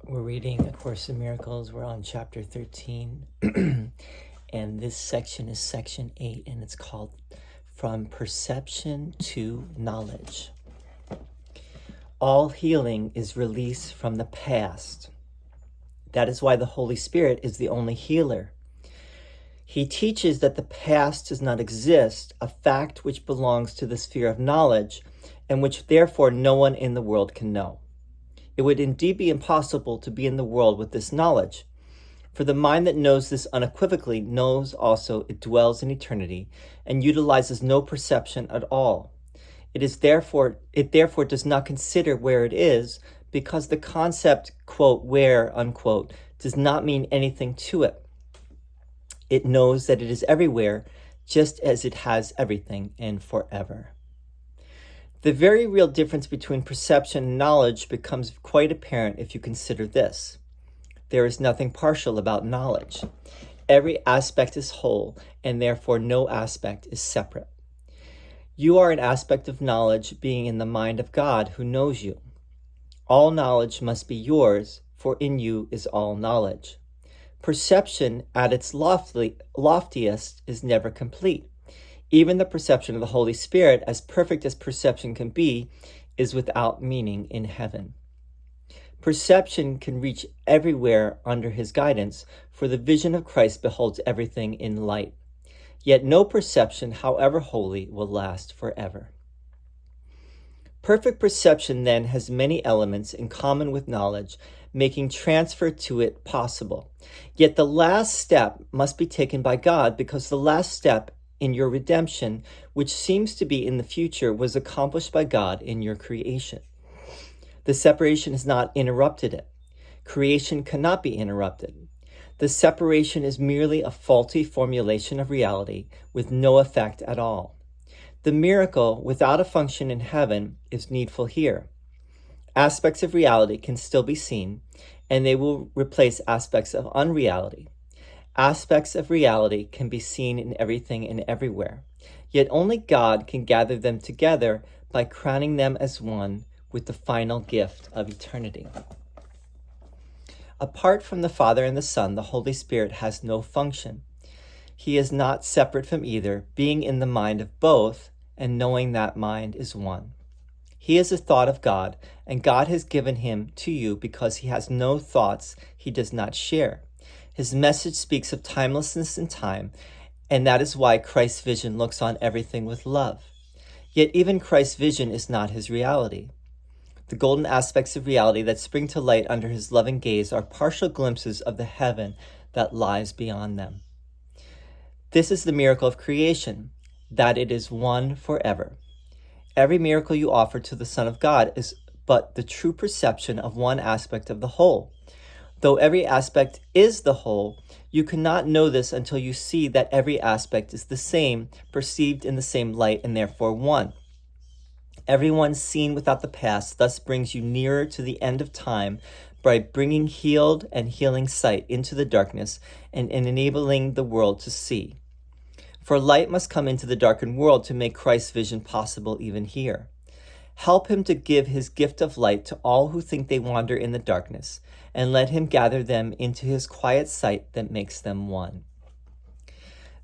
We're reading A Course in Miracles. We're on chapter 13. And this section is section 8, and it's called From Perception to Knowledge. All healing is release from the past. That is why the Holy Spirit is the only healer. He teaches that the past does not exist, a fact which belongs to the sphere of knowledge, and which therefore no one in the world can know. It would indeed be impossible to be in the world with this knowledge. For the mind that knows this unequivocally knows also it dwells in eternity and utilizes no perception at all. It therefore does not consider where it is, because the concept, quote, where, unquote, does not mean anything to it. It knows that it is everywhere, just as it has everything and forever. The very real difference between perception and knowledge becomes quite apparent if you consider this. There is nothing partial about knowledge. Every aspect is whole, and therefore no aspect is separate. You are an aspect of knowledge being in the mind of God who knows you. All knowledge must be yours, for in you is all knowledge. Perception at its loftiest is never complete. Even the perception of the Holy Spirit, as perfect as perception can be, is without meaning in heaven. Perception can reach everywhere under his guidance, for the vision of Christ beholds everything in light. Yet no perception, however holy, will last forever. Perfect perception, then, has many elements in common with knowledge, making transfer to it possible. Yet the last step must be taken by God, because the last step in your redemption, which seems to be in the future, was accomplished by God in your creation. The separation has not interrupted it. Creation cannot be interrupted. The separation is merely a faulty formulation of reality with no effect at all. The miracle, without a function in heaven, is needful here. Aspects of reality can still be seen, and they will replace aspects of unreality. Aspects of reality can be seen in everything and everywhere, yet only God can gather them together by crowning them as one with the final gift of eternity. Apart from the Father and the Son, the Holy Spirit has no function. He is not separate from either, being in the mind of both and knowing that mind is one. He is a thought of God, and God has given him to you because he has no thoughts he does not share. His message speaks of timelessness in time, and that is why Christ's vision looks on everything with love. Yet even Christ's vision is not his reality. The golden aspects of reality that spring to light under his loving gaze are partial glimpses of the heaven that lies beyond them. This is the miracle of creation, that it is one forever. Every miracle you offer to the Son of God is but the true perception of one aspect of the whole. Though every aspect is the whole, you cannot know this until you see that every aspect is the same, perceived in the same light, and therefore one. Everyone seen without the past thus brings you nearer to the end of time by bringing healed and healing sight into the darkness and enabling the world to see. For light must come into the darkened world to make Christ's vision possible even here. Help him to give his gift of light to all who think they wander in the darkness, and let him gather them into his quiet sight that makes them one.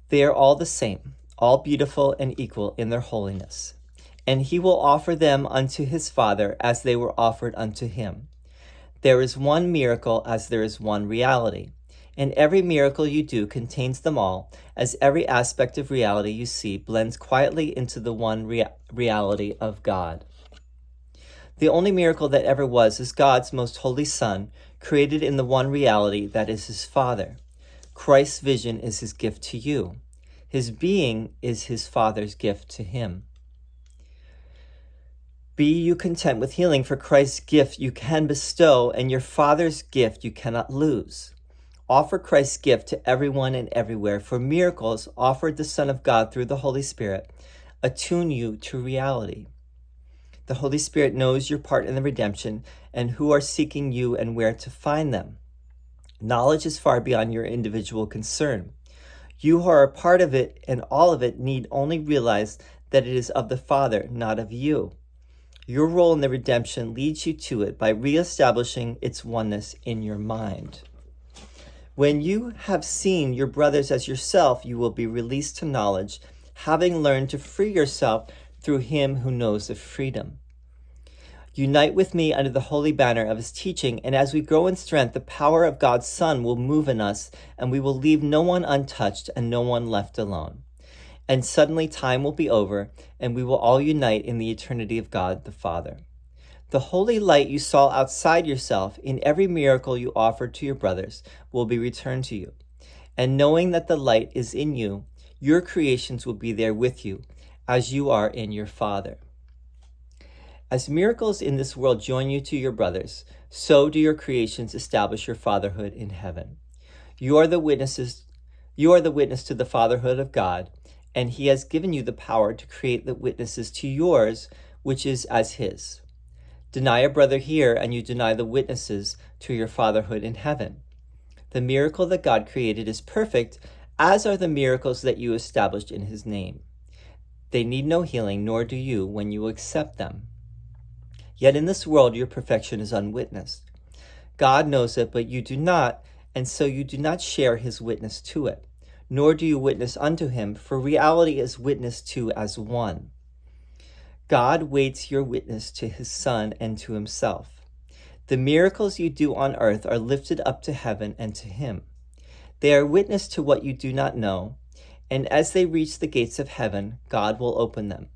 They are all the same, all beautiful and equal in their holiness, and he will offer them unto his Father as they were offered unto him. There is one miracle as there is one reality, and every miracle you do contains them all, as every aspect of reality you see blends quietly into the one reality of God. The only miracle that ever was is God's most holy Son, created in the one reality that is his Father. Christ's vision is his gift to you. His being is his Father's gift to him. Be you content with healing, for Christ's gift you can bestow, and your Father's gift you cannot lose. Offer Christ's gift to everyone and everywhere, for miracles offered the Son of God through the Holy Spirit attune you to reality. The Holy Spirit knows your part in the redemption and who are seeking you and where to find them. Knowledge is far beyond your individual concern. You who are a part of it and all of it need only realize that it is of the Father, not of you. Your role in the redemption leads you to it by reestablishing its oneness in your mind. When you have seen your brothers as yourself, you will be released to knowledge, having learned to free yourself through him who knows of freedom. Unite with me under the holy banner of his teaching, and as we grow in strength, the power of God's Son will move in us, and we will leave no one untouched and no one left alone. And suddenly time will be over, and we will all unite in the eternity of God the Father. The holy light you saw outside yourself in every miracle you offered to your brothers will be returned to you. And knowing that the light is in you, your creations will be there with you, as you are in your Father. As miracles in this world join you to your brothers, so do your creations establish your fatherhood in heaven. You are the witness to the fatherhood of God, and he has given you the power to create the witnesses to yours, which is as his. Deny a brother here, and you deny the witnesses to your fatherhood in heaven. The miracle that God created is perfect, as are the miracles that you established in his name. They need no healing, nor do you when you accept them. Yet in this world your perfection is unwitnessed. God knows it, but you do not, and so you do not share his witness to it, nor do you witness unto him, for reality is witnessed to as one. God waits your witness to his Son and to himself. The miracles you do on earth are lifted up to heaven and to him. They are witness to what you do not know, and as they reach the gates of heaven, God will open them.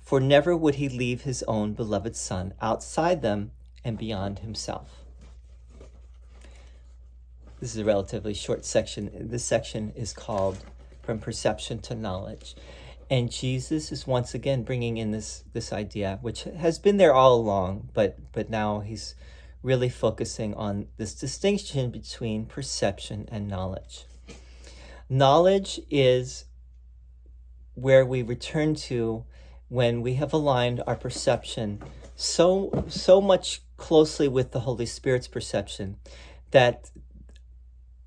For never would he leave his own beloved Son outside them and beyond himself. This is a relatively short section. This section is called From Perception to Knowledge. And Jesus is once again bringing in this idea, which has been there all along, but now he's really focusing on this distinction between perception and knowledge. Knowledge is where we return to when we have aligned our perception so much closely with the Holy Spirit's perception that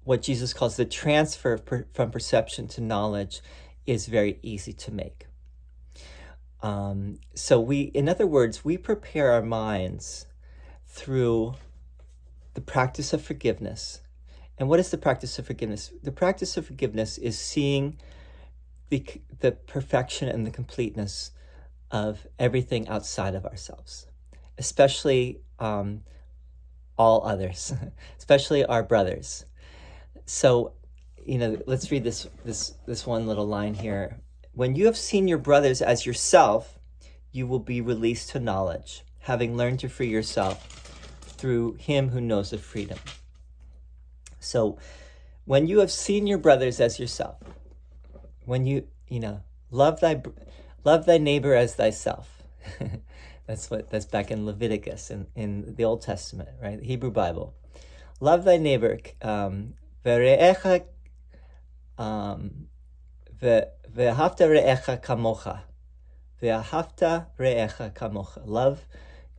what Jesus calls the transfer from perception to knowledge is very easy to make. So in other words, we prepare our minds through the practice of forgiveness. And what is the practice of forgiveness? The practice of forgiveness is seeing the perfection and the completeness of everything outside of ourselves, especially all others, especially our brothers. So, let's read this one little line here. When you have seen your brothers as yourself, you will be released to knowledge, having learned to free yourself through him who knows of freedom. So, when you have seen your brothers as yourself, when you love thy neighbor as thyself. That's back in Leviticus in the Old Testament, right? The Hebrew Bible. Love thy neighbor. Ve're'echa ve'ahavta re'echa kamocha. Ve'ahavta re'echa kamocha. Love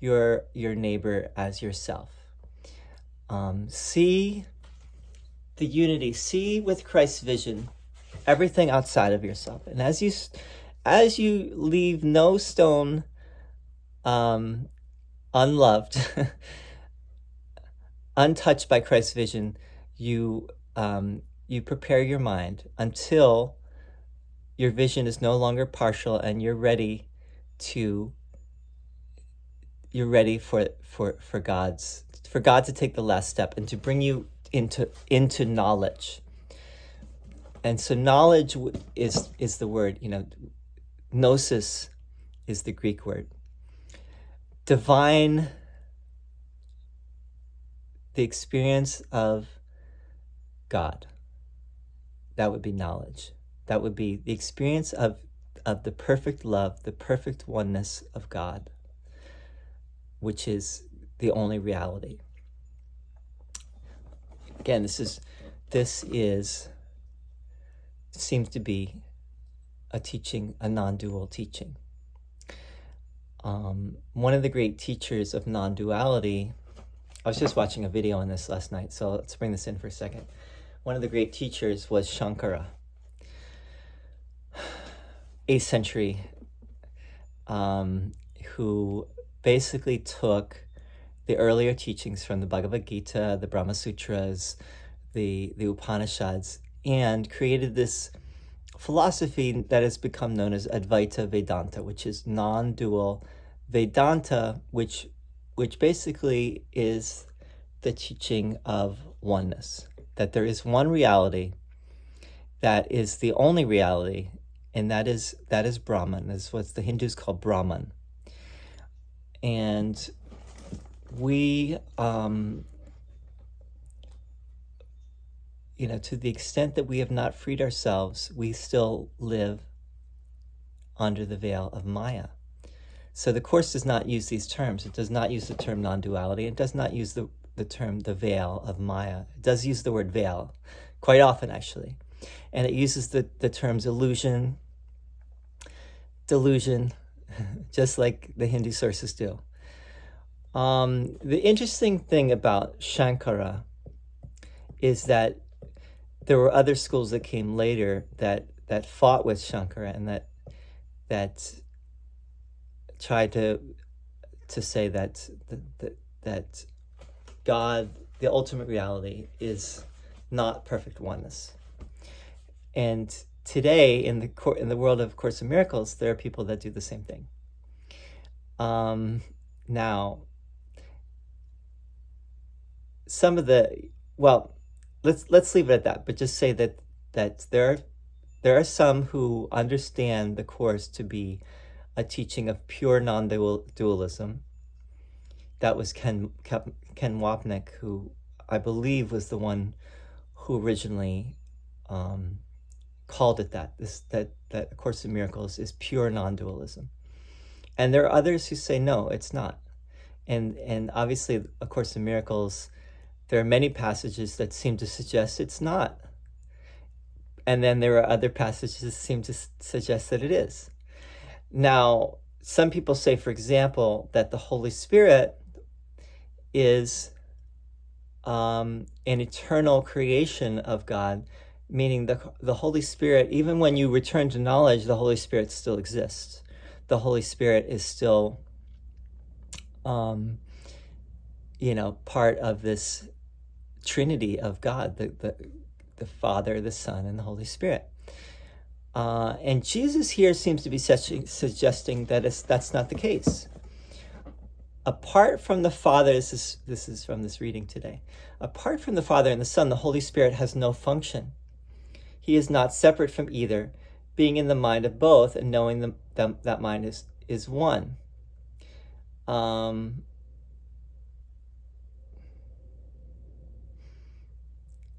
your neighbor as yourself. See the unity. See with Christ's vision everything outside of yourself. And as you leave no stone unloved, untouched by Christ's vision, you prepare your mind until your vision is no longer partial and you're ready for God to take the last step and to bring you into knowledge. And so knowledge is the word, gnosis is the Greek word. Divine, the experience of God. That would be knowledge. That would be the experience of the perfect love, the perfect oneness of God, which is the only reality. Again, this seems to be a teaching, a non-dual teaching. One of the great teachers of non-duality, I was just watching a video on this last night, so let's bring this in for a second. One of the great teachers was Shankara, 8th century, who basically took the earlier teachings from the Bhagavad Gita, the Brahma Sutras, the Upanishads, and created this philosophy that has become known as Advaita Vedanta, which is non-dual Vedanta, which basically is the teaching of oneness, that there is one reality that is the only reality, and that is Brahman. Is what the Hindus call Brahman. And we, to the extent that we have not freed ourselves, we still live under the veil of Maya. So the Course does not use these terms. It does not use the term non-duality. It does not use the term the veil of Maya. It does use the word veil quite often, actually. And it uses the terms illusion, delusion, just like the Hindu sources do. The interesting thing about Shankara is that there were other schools that came later that fought with Shankara and that tried to say that God, the ultimate reality, is not perfect oneness. And today, in the world of Course in Miracles, there are people that do the same thing. Now, some of let's leave it at that. But just say that there are some who understand the Course to be a teaching of pure non-dualism. That was Ken Wapnick, who I believe was the one who originally called it that A Course in Miracles is pure non-dualism. And there are others who say, no, it's not. And obviously, A Course in Miracles, there are many passages that seem to suggest it's not. And then there are other passages that seem to suggest that it is. Now, some people say, for example, that the Holy Spirit is an eternal creation of God, meaning the Holy Spirit, even when you return to knowledge, the Holy Spirit still exists. The Holy Spirit is still, part of this Trinity of God, the Father, the Son, and the Holy Spirit. And Jesus here seems to be suggesting that that's not the case. Apart from the Father, this is from this reading today. Apart from the Father and the Son, the Holy Spirit has no function. He is not separate from either, being in the mind of both and knowing that mind is one.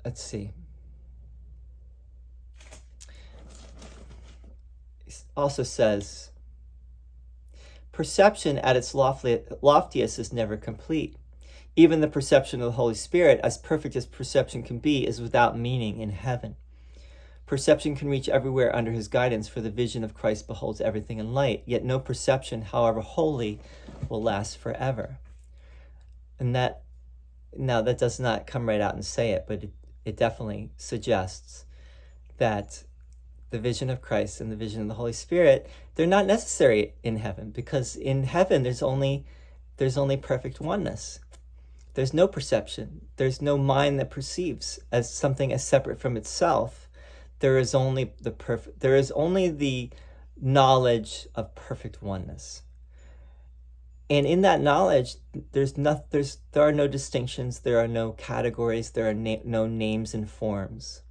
Let's see. It also says, perception at its loftiest is never complete. Even the perception of the Holy Spirit, as perfect as perception can be, is without meaning in heaven. Perception can reach everywhere under his guidance, for the vision of Christ beholds everything in light, yet no perception, however holy, will last forever. And that does not come right out and say it, but it definitely suggests that the vision of Christ and the vision of the Holy Spirit, they're not necessary in heaven, because in heaven there's only perfect oneness. There's no perception. There's no mind that perceives as something as separate from itself. There is only the knowledge of perfect oneness. And in that knowledge, there are no distinctions, there are no categories, there are no names and forms.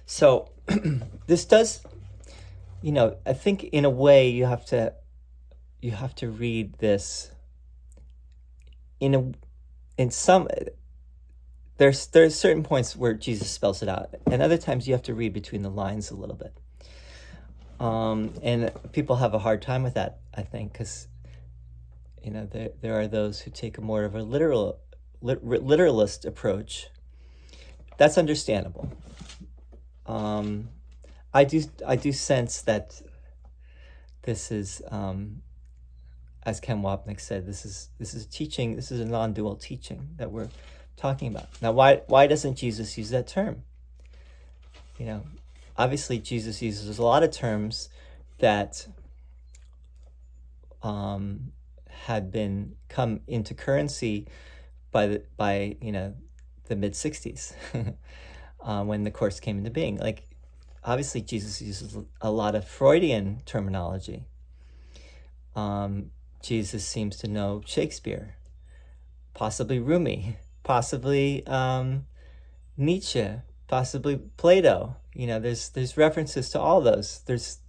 So this does, I think in a way you have to read this there's certain points where Jesus spells it out, and other times you have to read between the lines a little bit. And people have a hard time with that, I think, because there are those who take a more of a literalist approach. That's understandable. I do sense that this is, as Ken Wapnick said, this is a teaching. This is a non-dual teaching that we're talking about. Now, why doesn't Jesus use that term? Obviously Jesus uses a lot of terms that had been come into currency by the mid 60s when the Course came into being. Like, obviously Jesus uses a lot of Freudian terminology. Jesus seems to know Shakespeare, possibly Rumi, possibly Nietzsche, possibly Plato. There's references to all those. There's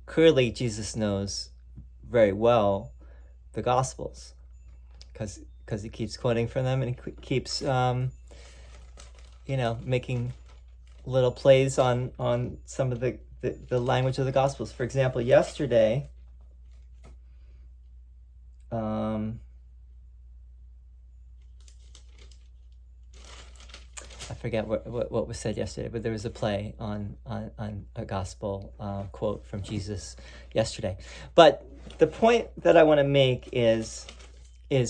clearly Jesus knows very well the Gospels because he keeps quoting from them, and he keeps making little plays on some of the language of the Gospels. For example, yesterday, I forget what was said yesterday, but there was a play on a gospel quote from Jesus yesterday. But the point that I want to make is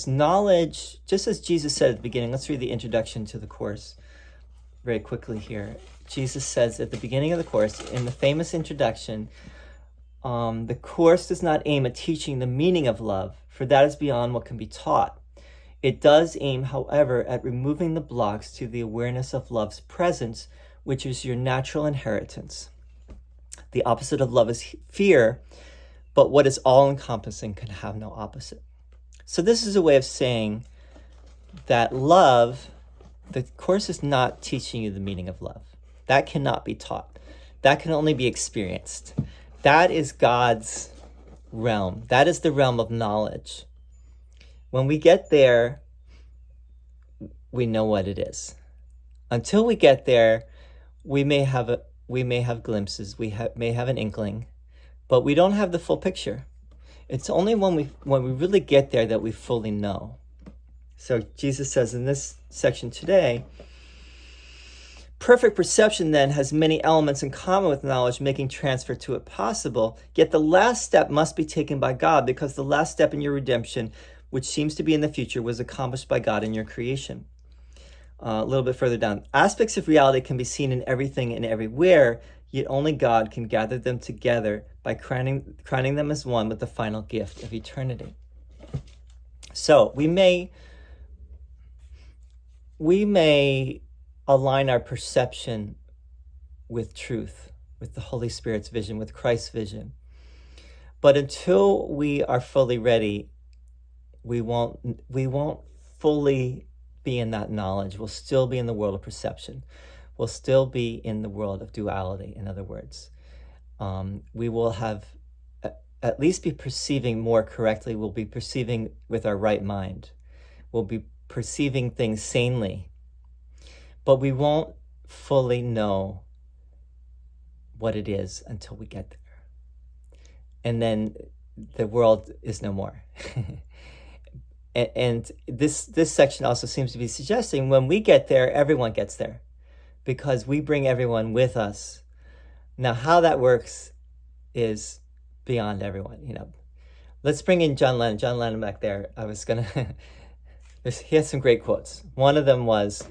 knowledge, just as Jesus said at the beginning. Let's read the introduction to the Course very quickly here. Jesus says at the beginning of the Course, in the famous introduction, the Course does not aim at teaching the meaning of love, for that is beyond what can be taught. It does aim, however, at removing the blocks to the awareness of love's presence, which is your natural inheritance. The opposite of love is fear, but what is all-encompassing can have no opposite. So this is a way of saying that love, the Course is not teaching you the meaning of love. That cannot be taught. That can only be experienced. That is God's realm. That is the realm of knowledge. When we get there, we know what it is. Until we get there, we may have glimpses, may have an inkling, but we don't have the full picture. It's only when we really get there that we fully know. So Jesus says in this section today, perfect perception then has many elements in common with knowledge, making transfer to it possible. Yet the last step must be taken by God, because the last step in your redemption, which seems to be in the future, was accomplished by God in your creation. A little bit further down, aspects of reality can be seen in everything and everywhere, yet only God can gather them together by crowning them as one with the final gift of eternity. So we may align our perception with truth, with the Holy Spirit's vision, with Christ's vision. But until we are fully ready, we won't fully be in that knowledge. We'll still be in the world of perception. We'll still be in the world of duality, in other words. We will have at least be perceiving more correctly. We'll be perceiving with our right mind. We'll be perceiving things sanely. But we won't fully know what it is until we get there. And then the world is no more. And this section also seems to be suggesting when we get there, everyone gets there, because we bring everyone with us. Now, how that works is beyond everyone. Let's bring in John Lennon. John Lennon back there. He has some great quotes. One of them was,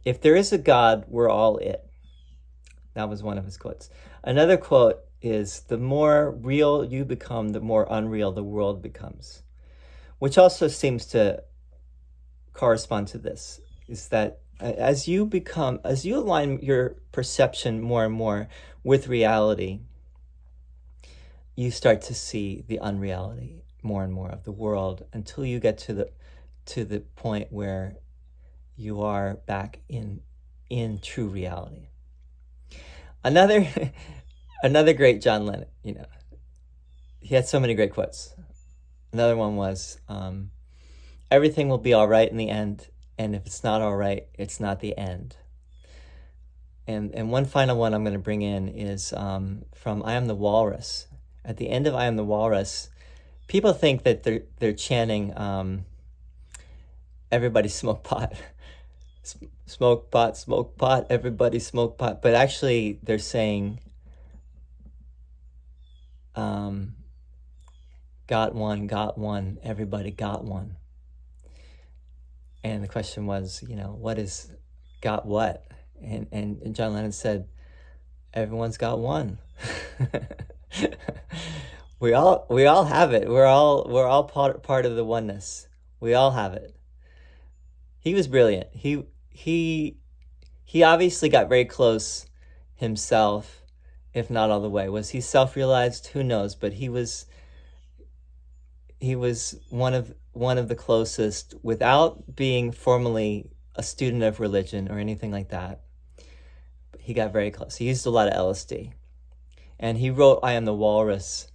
"If there is a God, we're all it." That was one of his quotes. Another quote is, "The more real you become, the more unreal the world becomes," which also seems to correspond to this, is that as you align your perception more and more with reality, you start to see the unreality more and more of the world, until you get to the point where you are back in true reality. Another great John Lennon, he had so many great quotes. Another one was, "Everything will be all right in the end, and if it's not all right, it's not the end." And one final one I'm going to bring in is from I Am the Walrus. At the end of I Am the Walrus, people think that they're chanting, "Everybody smoke pot." Smoke pot, everybody smoke pot. But actually they're saying, got one, everybody got one. And the question was, what is got what? And John Lennon said, everyone's got one. We all have it. We're all part of the oneness. We all have it. He was brilliant. He obviously got very close himself, if not all the way. Was he self-realized? Who knows? But he was one of the closest without being formally a student of religion or anything like that. He got very close. He used a lot of LSD. And he wrote I Am the Walrus.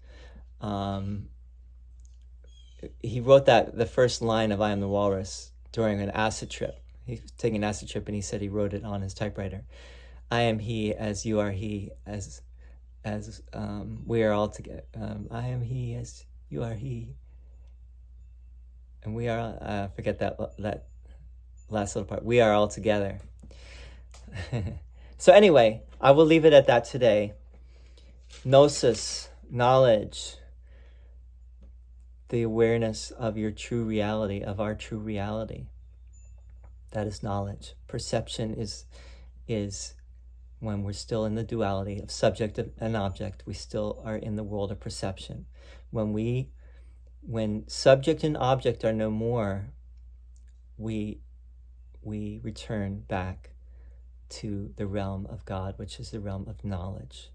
He wrote the first line of I Am the Walrus during an acid trip. He was taking an acid trip, and he said he wrote it on his typewriter. I am he as you are he, as we are all together. I am he as you are he, and we are. Forget that last little part. We are all together. So anyway, I will leave it at that today. Gnosis, knowledge, the awareness of your true reality, of our true reality. That is knowledge. Perception is when we're still in the duality of subject and object. We still are in the world of perception. When subject and object are no more, we return back to the realm of God, which is the realm of knowledge.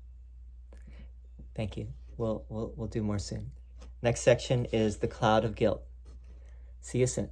Thank you. We'll do more soon. Next section is the cloud of guilt. See you soon.